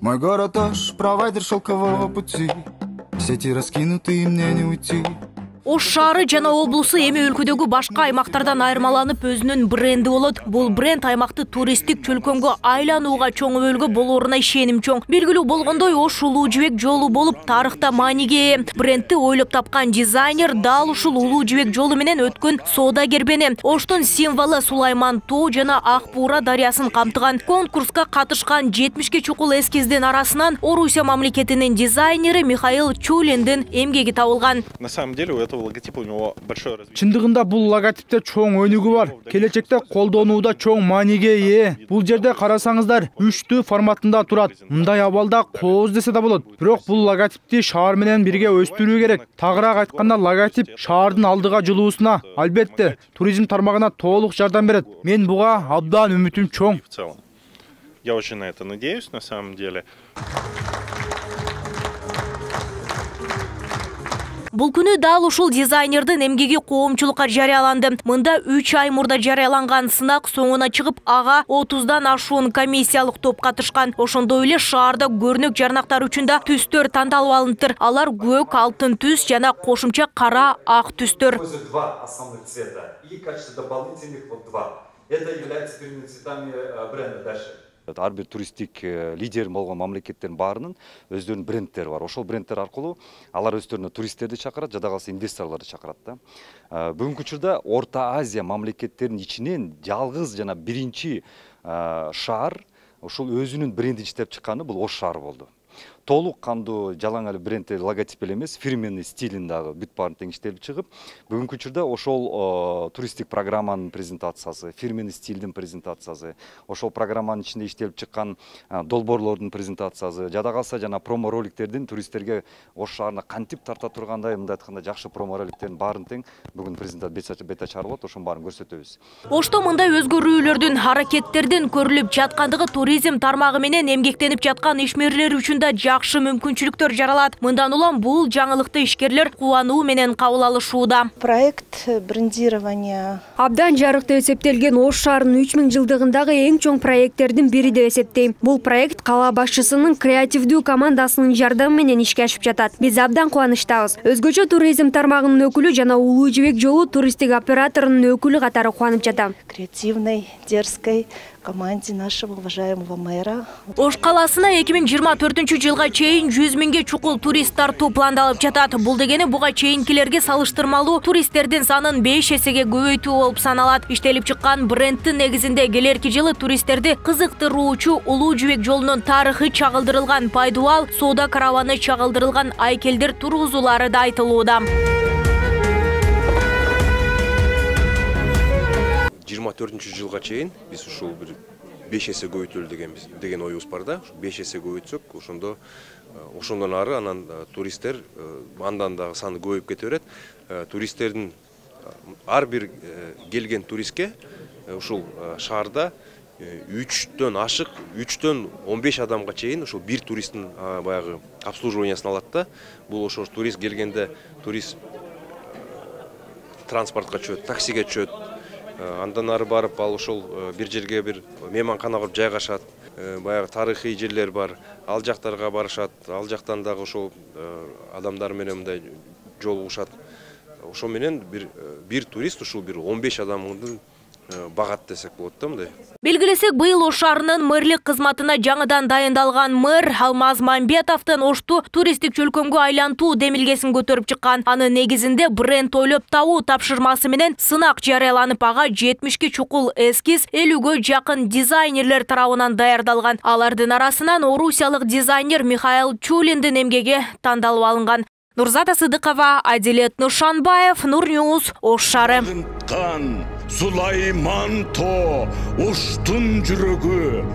Мой город Ош, провайдер шелкового пути. Сети раскинуты, и мне не уйти. Ош шаары жана облусу эми өлкөдөгү башка аймактардан айырмаланып өзүнүн бренди болот. Бул бренд аймакты туристтик чөлкөмгө айланууга чоң өбөлгө болоруна ишеним чоң. Белгилүү болгондой, Ош улуу жибек жолу болуп тарыхта мааниге ээ. Брендти ойлоп тапкан дизайнер дал ушул улуу жибек жолу менен өткөн соодагер бени. Оштун символу Сулайман тоо жана Ак Буура дарыясын камтыган. Конкурска катышкан 70 чукул эскиздин арасынан Орусия мамлекетинин дизайнери Михаил Чулиндин эмгеги табылган. На самом деле у этого логотипа у него большое развитие. Чындыгында бул логотипте чоң өнүгүү бар. Келечекте колдонууда чоң мааниге ээ. Бул жерде карасаңыздар 3 форматында турат. Мындай абалда кооз десе да болот. Бирок бул логотипти шаар менен бирге өстүрүү керек. Тагыраак айтканда, логотип шаардын алдыга жылуусуна, албетте, туризм тармагына толук жардам берет. Мен буга абдан үмүтүм чоң. В целом. Я очень на это надеюсь, на самом деле. Бул күнү дал ушул дизайнердин эмгеги коомчулукка жарыяланды. Мында 3 ай мурда жарыяланган сынак соңуна чыгып, ага 30дан ашуун комиссиялык топ катышкан. Ошондой эле шаарда көрүнөк жарнактар үчүн да түстөр тандалып алынды. Алар көк, алтын түс жана кошумча кара, ак түстөр. Два основных цвета и качество дополнительных два. Это является первыми цветами бренда дальше. Ар бир туристтик лидер болгон мамлекеттердин баарынын өздөрүнүн брендтери бар. Ошол брендтер аркылуу алар өздөрүнө туристтерди чакырат, жада калса инвесторлорду чакырат да. Бүгүнкү учурда Орто Азия мамлекеттеринин ичинен жалгыз жана биринчи шаар ушул өзүнүн брендин иштеп чыкканы бул Ош шаары болду. Толук кандуу жалаң эле бренд логотип эле эмес, фирменный стилиндагы бүт баарын тең иштелип чыгып, бүгүнкү учурда ошол туристтик программанын презентациясы, фирменный стилдин презентациясы, ошол программанын ичинде иштелип чыккан долбоорлордун презентациясы, жада калса жана промо роликтердин туристтерге Ош шаарына кантип тарта тургандай, мындай айтканда жакшы промо роликтердин баарын тең бүгүн презентация бета чыгарылат, ошонун баарын көрсөтөбүз. Ошто мындай өзгөрүүлөрдүн, аракеттердин көрүлүп жаткандыгы туризм тармагы менен эмгектенип жаткан ишмерлер үчүн да жакшы мүмкүнчүлүктөр жаралат. Мындан улам бул жаңылыкты ишкерлер кубануу менен кабыл алышууда. Проект брендирования абдан жарыктуу эсептелген Ош шаарынын 3000 жылдыгындагы эң чоң проекттердин бири деп эсептейм. Бул проект кала башчысынын креативдүү командасынын жардамы менен ишке ашып жатат. Биз абдан кубанычтабыз. Өзгөчө туризм тармагынын өкүлү жана улуу жибек жолу туристтик операторунун өкүлү катары кубанып жатам. Креативной, дерзкой команде нашего уважаемого мэра. Ош каласына 2024 жылга чейин 100 миңге чукул турист тартуу пландалып жатат. Бул дегени буга чейинкилерге салыштырмалуу туристтердин санын 5 эсеге көбөйтүү болуп саналат. Иштелип чыккан брендтин негизинде келерки жылы туристтерди кызыктыруучу улуу жибек жолунун тарыхы чагылдырылган пайдубал, соода караваны чагылдырылган айкелдер тургузуулары да айтылууда. 24 жылга чейин биз ушул бир 5 эсе көбөйтөлү деген оюбуз бар да. 5 эсе көбөйтсөк, ошондон ары анан туристтер андан да саны көбөйүп кете берет. Туристтердин ар бир келген туристке ушул шаарда 3дөн ашык, 3дөн 15 адамга чейин ушул бир туристтин баягы обслуживаниясын алат да. Бул ошо турист келгенде турист транспортко чөт, таксиге чөт. Андан ары барып, ал ошол бир жерге бир мейманкана куруп жайгашат. Баягы тарыхый жерлер бар. Ал жактарга барышат. Ал жактан дагы ошол адамдар менен мындай жолугушат. Ошо менен бир турист ушул бир 15 адамдын багат десек болот да мындай. Белгилесек, быйыл Ош шаарынын мэрлик кызматына жаңыдан дайындалган мэр Алмаз Мамбетовдун Ошту туристтик чөлкөмгө айлантуу демилгесин көтөрүп чыккан. Анын негизинде бренд ойлоп табуу тапшырмасы менен сынак жарыяланып, ага 70 чукул эскиз 50гө жакын дизайнерлер тарабынан даярдалган. Алардын арасынан орусиялык дизайнер Михаил Чулиндин эмгеги тандалып алынган. Нурзата Сыдыкова, Адилет Нуршанбаев, Нурньюз, Ош шаары. Сулайман то, Оштун жүрөгү.